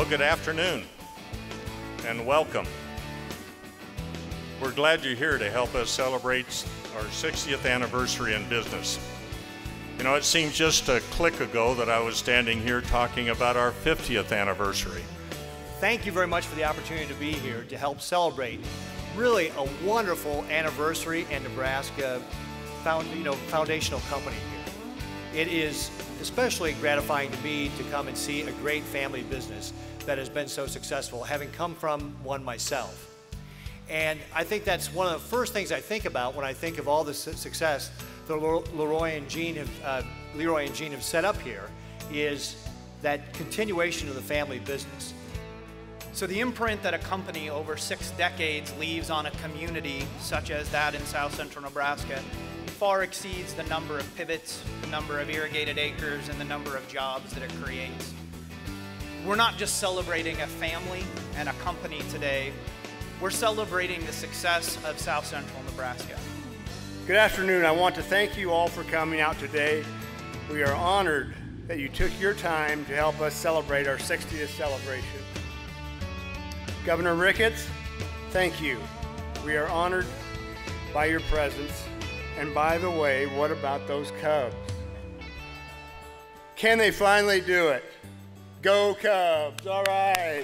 Well, good afternoon and welcome. We're glad you're here to help us celebrate our 60th anniversary in business. You know, it seems just a click ago that I was standing here talking about our 50th anniversary. Thank you very much for the opportunity to be here to help celebrate really a wonderful anniversary and Nebraska foundational company here. It is especially gratifying to me to come and see a great family business that has been so successful, having come from one myself. And I think that's one of the first things I think about when I think of all the success that Leroy and Jean have set up here, is that continuation of the family business. So the imprint that a company over 6 decades leaves on a community such as that in South Central Nebraska far exceeds the number of pivots, the number of irrigated acres, and the number of jobs that it creates. We're not just celebrating a family and a company today, we're celebrating the success of South Central Nebraska. Good afternoon. I want to thank you all for coming out today. We are honored that you took your time to help us celebrate our 60th celebration. Governor Ricketts, thank you. We are honored by your presence. And by the way, what about those Cubs? Can they finally do it? Go Cubs, all right.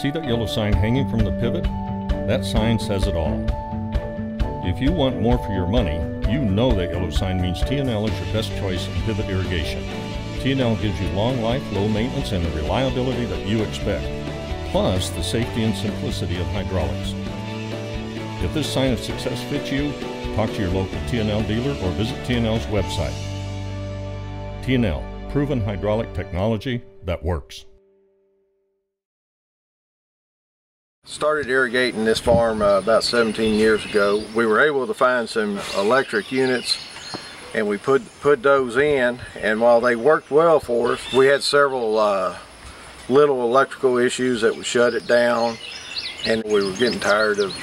See that yellow sign hanging from the pivot? That sign says it all. If you want more for your money, you know that yellow sign means T&L is your best choice in pivot irrigation. T&L gives you long life, low maintenance, and the reliability that you expect, plus the safety and simplicity of hydraulics. If this sign of success fits you, talk to your local T&L dealer or visit T&L's website. T&L, proven hydraulic technology that works. Started irrigating this farm about 17 years ago. We were able to find some electric units and we put those in, and while they worked well for us, we had several little electrical issues that would shut it down, and we were getting tired of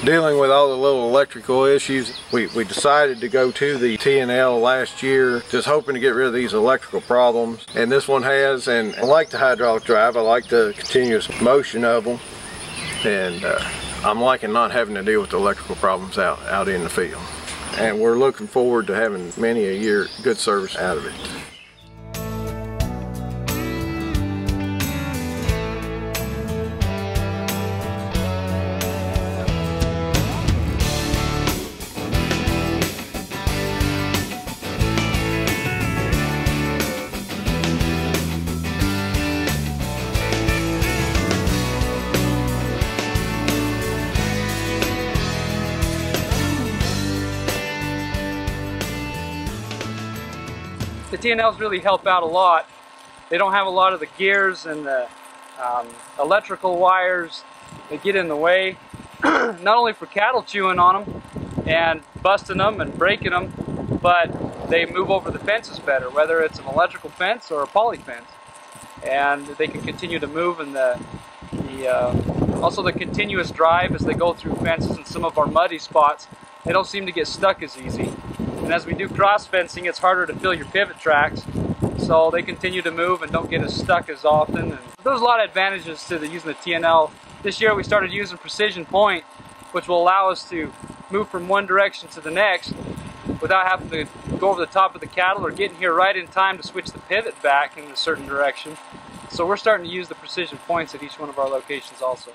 dealing with all the little electrical issues. We decided to go to the T&L last year, just hoping to get rid of these electrical problems, and this one has. And I like the hydraulic drive, I like the continuous motion of them. And I'm liking not having to deal with the electrical problems out in the field. And we're looking forward to having many a year good service out of it. The T&Ls really help out a lot. They don't have a lot of the gears and the electrical wires that get in the way, not only for cattle chewing on them and busting them and breaking them, but they move over the fences better, whether it's an electrical fence or a poly fence. And they can continue to move, and also the continuous drive as they go through fences in some of our muddy spots, they don't seem to get stuck as easy. And as we do cross fencing, it's harder to fill your pivot tracks, so they continue to move and don't get as stuck as often. And there's a lot of advantages to using the T&L. This year we started using precision point, which will allow us to move from one direction to the next without having to go over the top of the cattle or getting here right in time to switch the pivot back in a certain direction. So we're starting to use the precision points at each one of our locations also.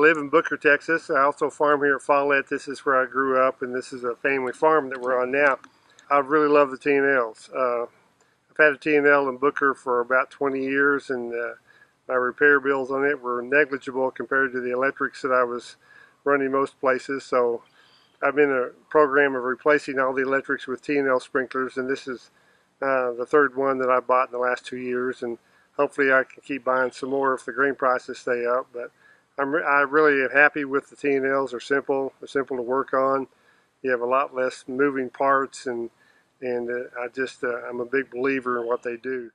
live in Booker, Texas. I also farm here at Follett. This is where I grew up, and this is a family farm that we're on now. I really love the T&Ls. I've had a T&L in Booker for about 20 years, and my repair bills on it were negligible compared to the electrics that I was running most places. So I've been in a program of replacing all the electrics with T&L sprinklers, and this is the third one that I bought in the last 2 years, and hopefully I can keep buying some more if the grain prices stay up. But I really am happy with the T&Ls. They're simple to work on. You have a lot less moving parts, and I'm a big believer in what they do.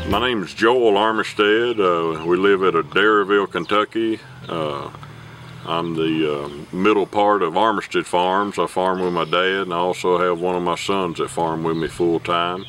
My name is Joel Armistead. We live at Dairyville, Kentucky. I'm the middle part of Armistead Farms. I farm with my dad, and I also have one of my sons that farm with me full time.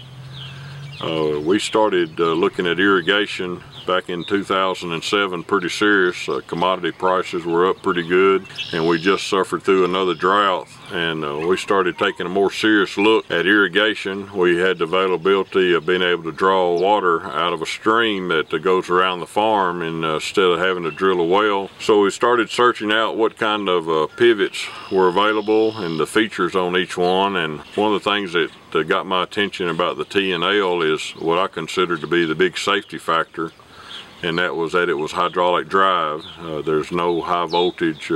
We started looking at irrigation back in 2007 pretty serious. Commodity prices were up pretty good, and we just suffered through another drought, and we started taking a more serious look at irrigation. We had the availability of being able to draw water out of a stream that goes around the farm instead of having to drill a well. So we started searching out what kind of pivots were available and the features on each one, and one of the things that got my attention about the T&L is what I consider to be the big safety factor, and that was that it was hydraulic drive. There's no high voltage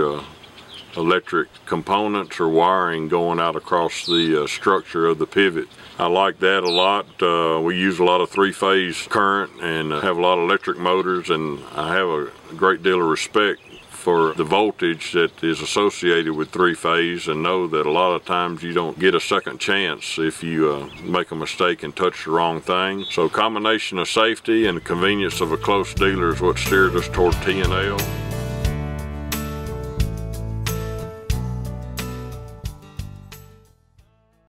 electric components or wiring going out across the structure of the pivot. I like that a lot. We use a lot of three-phase current and have a lot of electric motors, and I have a great deal of respect for the voltage that is associated with three-phase, and know that a lot of times you don't get a second chance if you make a mistake and touch the wrong thing. So combination of safety and the convenience of a close dealer is what steered us toward T&L.